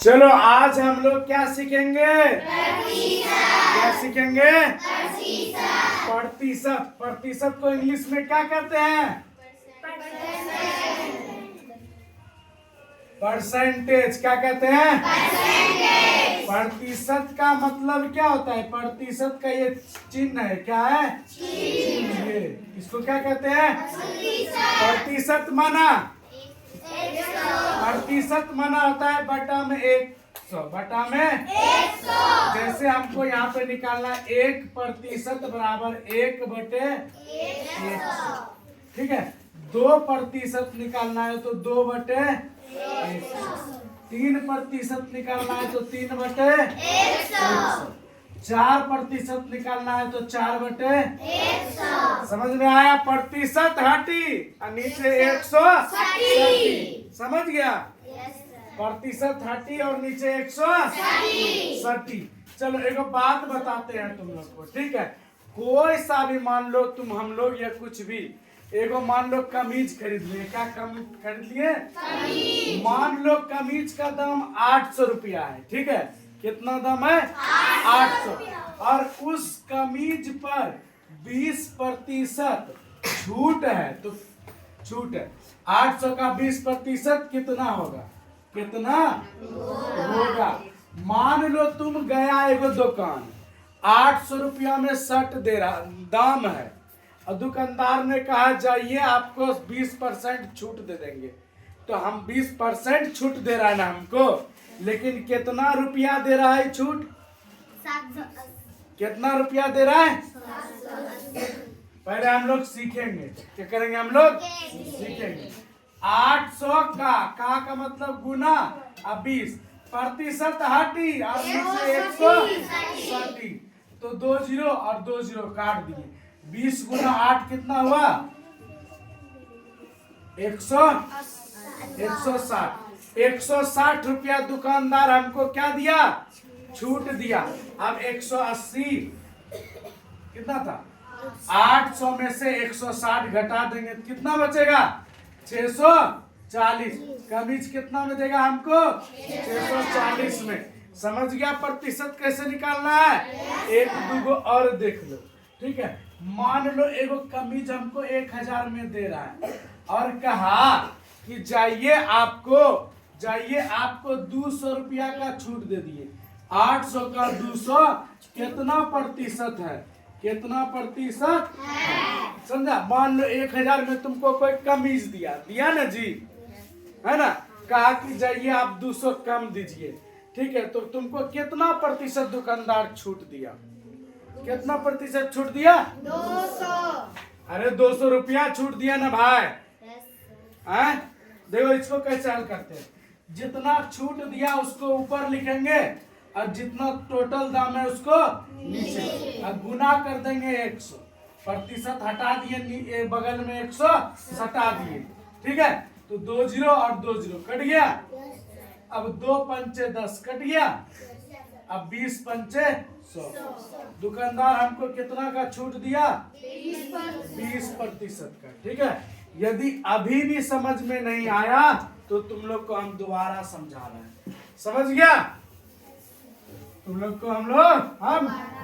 चलो आज हम लोग क्या सीखेंगे? क्या सीखेंगे? प्रतिशत। प्रतिशत को इंग्लिश में क्या कहते हैं? परसेंटेज। क्या कहते हैं? प्रतिशत का मतलब क्या होता है? प्रतिशत का ये चिन्ह है, क्या है? ये इसको क्या कहते हैं? प्रतिशत माना। प्रतिशत माना होता है बटा में 100। बटा में 100। जैसे हमको यहाँ पे निकालना 1% बराबर 1/100। ठीक है। 2% निकालना है तो 2/100। 3% निकालना है तो 3/100। 4% निकालना है तो 4/100। समझ में आया? प्रतिशत हटी और नीचे 160। समझ गया? प्रतिशत हटी और नीचे 160। चलो एक बात बताते हैं तुम लोग को, ठीक है? कोई सा भी मान लो तुम, हम लोग या कुछ भी, एगो मान लो कमीज खरीद लिए। क्या कमीज खरीद लिए? मान लो कमीज का दाम 800 रुपया है, ठीक है? कितना दाम है? 800। और उस कमीज पर 20% छूट है, तो छूट है 800 का 20% कितना होगा? कितना होगा? मान लो तुम गया एगो दुकान, 800 रुपया में शर्ट दे रहा दाम है, और दुकानदार ने कहा जाइए आपको 20% छूट दे देंगे। तो हम 20% छूट दे रहा है ना हमको, लेकिन कितना रुपया दे रहा है छूट? कितना रुपया दे रहा है? पहले हम लोग सीखेंगे। क्या करेंगे हम लोग? सीखेंगे। 800 का मतलब गुना, अब 20% हटी और नीचे 160, तो 2 0 और 2 0 काट दिए। 20 गुना 8 कितना हुआ? 160। 160 रुपया दुकानदार हमको क्या दिया? छूट दिया। अब 180 कितना था? 800 में से 160 घटा देंगे तो कितना बचेगा? 640। कमीज कितना में देगा हमको? 640 में। समझ गया प्रतिशत कैसे निकालना है? एक दूगो और देख लो, ठीक है? मान लो एगो कमीज हमको 1000 में दे रहा है और कहा कि जाइए आपको 200 रुपया का छूट दे दिए। 800 का 200 कितना प्रतिशत है? कितना प्रतिशत? समझा? मान लो 1000 में तुमको कोई कमीज दिया ना जी, है ना? कहा कि जाइए आप 200 कम दीजिए, ठीक है? तो तुमको कितना प्रतिशत दुकानदार छूट दिया? कितना प्रतिशत छूट दिया? 200। अरे 200 रुपया छूट दिया ना भाई। देखो इसको कैसे हल करते हैं? जितना छूट दिया उसको ऊपर लिखेंगे और जितना टोटल दाम है उसको नीचे, और गुना कर देंगे 100। प्रतिशत हटा दिए, बगल में 100 हटा दिए, ठीक है? तो 2 0 और 2 0 कट गया। अब 2 पंचे 10 कट गया। अब 20 पंचे 100। दुकानदार हमको कितना का छूट दिया? 20% का, ठीक है? यदि अभी भी समझ में नहीं आया तो तुम लोग को हम दोबारा समझा रहे हैं। समझ गया? तुम लोग को हम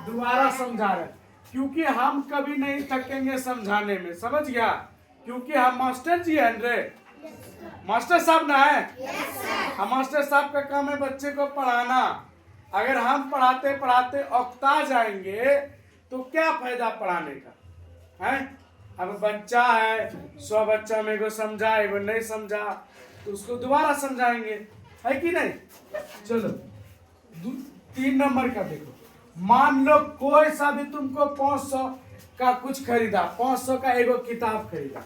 दोबारा समझा रहे हैं, क्योंकि हम कभी नहीं थकेंगे समझाने में। समझ गया? क्योंकि हम मास्टर जी हैं रे, मास्टर साहब ना है। हम मास्टर साहब का काम है बच्चे को पढ़ाना। अगर हम पढ़ाते पढ़ाते औक्ता जाएंगे तो क्या फायदा पढ़ाने का है? अब बच्चा है, 100 बच्चा में को समझा, एगो नहीं समझा तो उसको दोबारा समझाएंगे, है कि नहीं? चलो 3 नंबर का देखो। मान लो कोई सा भी तुमको 500 का कुछ खरीदा, 500 का एगो किताब खरीदा।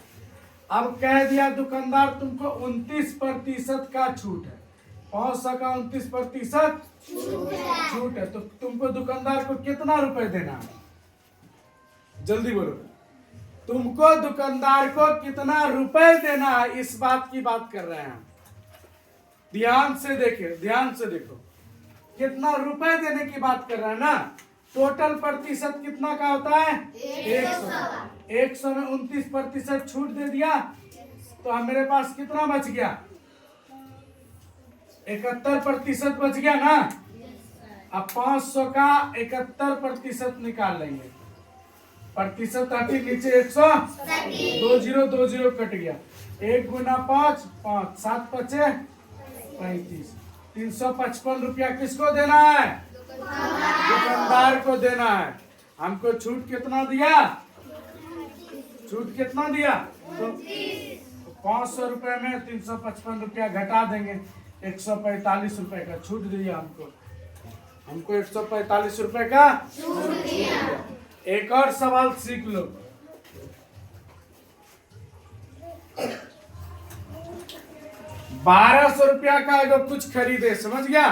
अब कह दिया दुकानदार तुमको 29% का छूट है। 500 का 29% छूट है, तो तुमको दुकानदार को कितना रुपए देना है? जल्दी बोलो। तुमको दुकानदार को कितना रुपए देना है? इस बात की बात कर रहे हैं। ध्यान से देखो कितना रुपए देने की बात कर रहे हैं ना। टोटल प्रतिशत कितना का होता है? 100। 100 में 29% छूट दे दिया तो मेरे पास कितना बच गया? 71% बच गया ना। अब 500 का 71% निकाल लेंगे। प्रतिशत हटी नीचे 100, 20 कट गया। 1 गुना 5 5, 7 पचे 35। 355 रुपया किसको देना है? दुकानदार को देना है। हमको छूट कितना दिया? छूट कितना दिया? तो 500 रुपए में 355 रुपया घटा देंगे। 145 रुपए का छूट दिया हमको। 145 रुपए का छूट दिया। एक और सवाल सीख लो। 1200 रुपया का अगर कुछ खरीदे, समझ गया?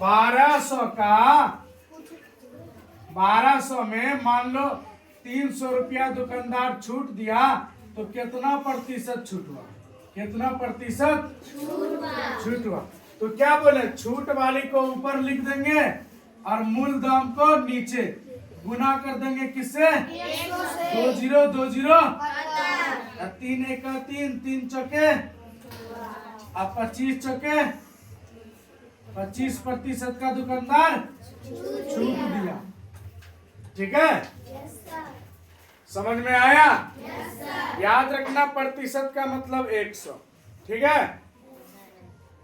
1200 का 1200 में मान लो 300 रुपया दुकानदार छूट दिया, तो कितना प्रतिशत छूट हुआ? कितना प्रतिशत छूट हुआ? तो क्या बोले, छूट वाली को ऊपर लिख देंगे और मूल दाम को नीचे गुना कर देंगे। किससे? 20 3 1 3, 3 चौके अब 25 चौके 25% का दुकानदार छूट दिया। ठीक है? समझ में आया? याद रखना प्रतिशत का मतलब 100। ठीक है?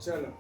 चलो।